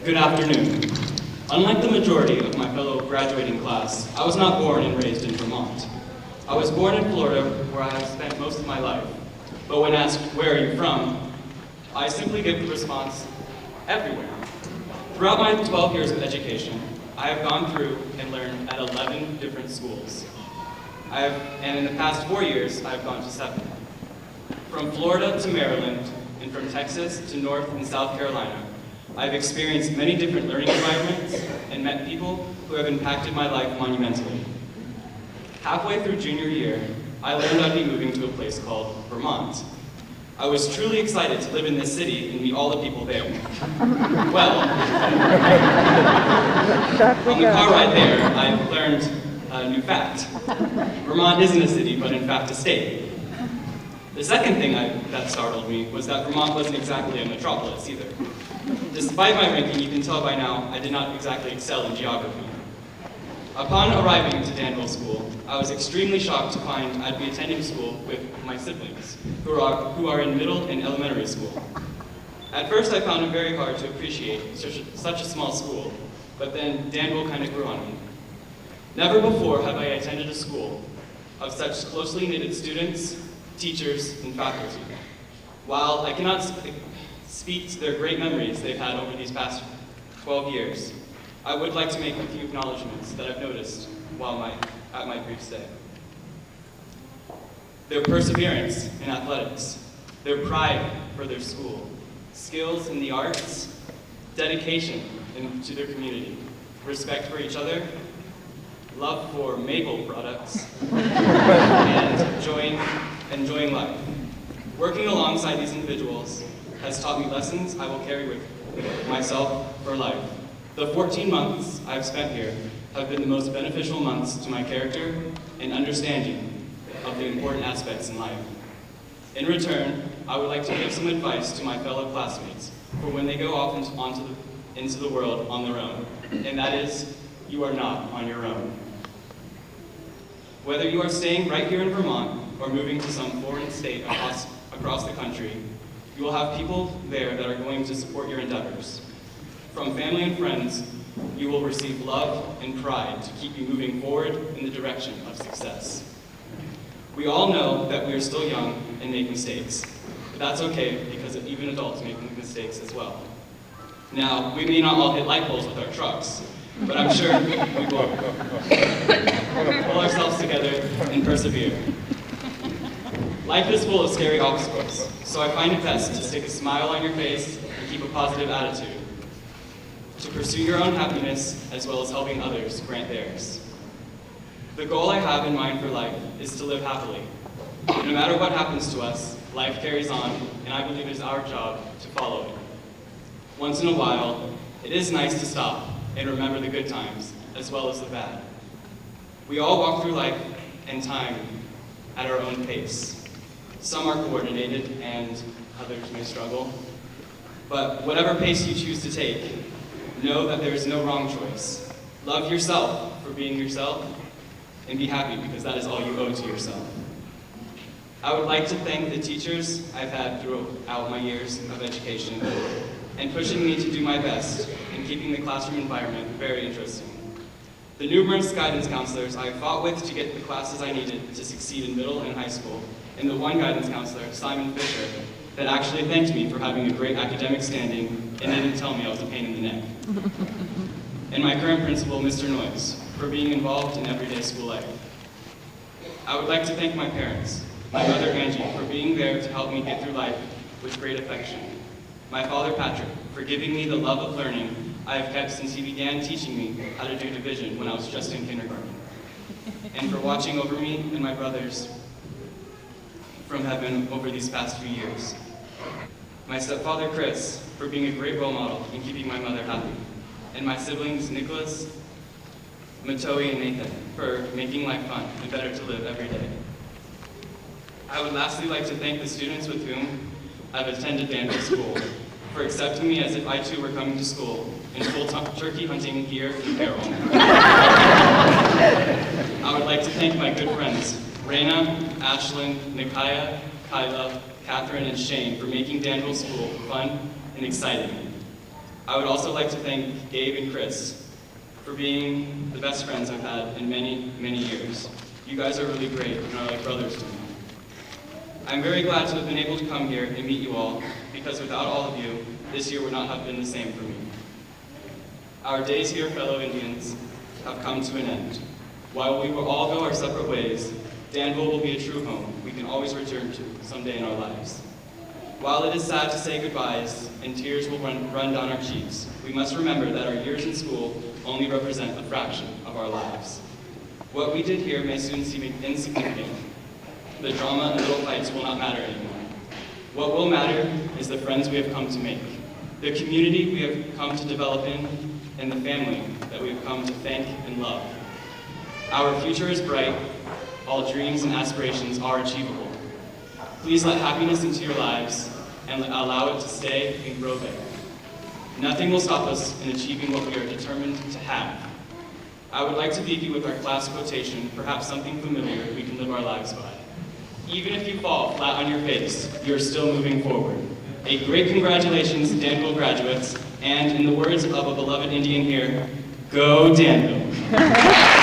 Good afternoon. Unlike the majority of my fellow graduating class, I was not born and raised in Vermont. I was born in Florida, where I have spent most of my life. But when asked, where are you from, I simply give the response, everywhere. Throughout my 12 years of education, I have gone through and learned at 11 different schools. And in the past 4 years, I have gone to 7. From Florida to Maryland, and from Texas to North and South Carolina, I've experienced many different learning environments and met people who have impacted my life monumentally. Halfway through junior year, I learned I'd be moving to a place called Vermont. I was truly excited to live in this city and meet all the people there. Well, on the car ride there, I learned a new fact. Vermont isn't a city, but in fact a state. The second thing that startled me was that Vermont wasn't exactly a metropolis either. Despite my ranking, you can tell by now I did not exactly excel in geography. Upon arriving to Danville School, I was extremely shocked to find I'd be attending school with my siblings, who are in middle and elementary school. At first, I found it very hard to appreciate such a small school, but then Danville kind of grew on me. Never before have I attended a school of such closely knitted students, teachers, and faculty. While I cannot speak to their great memories they've had over these past 12 years, I would like to make a few acknowledgments that I've noticed at my brief stay. Their perseverance in athletics, their pride for their school, skills in the arts, dedication to their community, respect for each other, love for Maple products, and enjoying life. Working alongside these individuals has taught me lessons I will carry with myself for life. The 14 months I've spent here have been the most beneficial months to my character and understanding of the important aspects in life. In return, I would like to give some advice to my fellow classmates for when they go off into the world on their own, and that is, you are not on your own. Whether you are staying right here in Vermont or moving to some foreign state across the country, you will have people there that are going to support your endeavors. From family and friends, you will receive love and pride to keep you moving forward in the direction of success. We all know that we are still young and make mistakes, but that's okay because even adults make mistakes as well. Now, we may not all hit light poles with our trucks, but I'm sure we will pull ourselves together and persevere. Life is full of scary obstacles, so I find it best to stick a smile on your face and keep a positive attitude, to pursue your own happiness as well as helping others grant theirs. The goal I have in mind for life is to live happily. No matter what happens to us, life carries on, and I believe it is our job to follow it. Once in a while, it is nice to stop and remember the good times as well as the bad. We all walk through life and time at our own pace. Some are coordinated and others may struggle. But whatever pace you choose to take, know that there is no wrong choice. Love yourself for being yourself and be happy because that is all you owe to yourself. I would like to thank the teachers I've had throughout my years of education and pushing me to do my best in keeping the classroom environment very interesting. The numerous guidance counselors I fought with to get the classes I needed to succeed in middle and high school, and the one guidance counselor, Simon Fisher, that actually thanked me for having a great academic standing and didn't tell me I was a pain in the neck. And my current principal, Mr. Noyes, for being involved in everyday school life. I would like to thank my parents, my mother Angie, for being there to help me get through life with great affection. My father Patrick, for giving me the love of learning I have kept since he began teaching me how to do division when I was just in kindergarten. And for watching over me and my brothers from heaven over these past few years. My stepfather Chris, for being a great role model and keeping my mother happy. And my siblings Nicholas, Matoi, and Nathan, for making life fun and better to live every day. I would lastly like to thank the students with whom I've attended Danville School for accepting me as if I too were coming to school in full turkey hunting gear and apparel. I would like to thank my good friends, Raina, Ashlyn, Nikaya, Kyla, Catherine, and Shane for making Danville School fun and exciting. I would also like to thank Gabe and Chris for being the best friends I've had in many, many years. You guys are really great and are like brothers to me. I'm very glad to have been able to come here and meet you all, because without all of you, this year would not have been the same for me. Our days here, fellow Indians, have come to an end. While we will all go our separate ways, Danville will be a true home we can always return to someday in our lives. While it is sad to say goodbyes and tears will run down our cheeks, we must remember that our years in school only represent a fraction of our lives. What we did here may soon seem insignificant. The drama and little fights will not matter anymore. What will matter is the friends we have come to make, the community we have come to develop in, and the family that we have come to thank and love. Our future is bright. All dreams and aspirations are achievable. Please let happiness into your lives and allow it to stay and grow there. Nothing will stop us in achieving what we are determined to have. I would like to leave you with our class quotation, perhaps something familiar we can live our lives by. Even if you fall flat on your face, you're still moving forward. A great congratulations to Danville graduates, and in the words of a beloved Indian here, go Danville.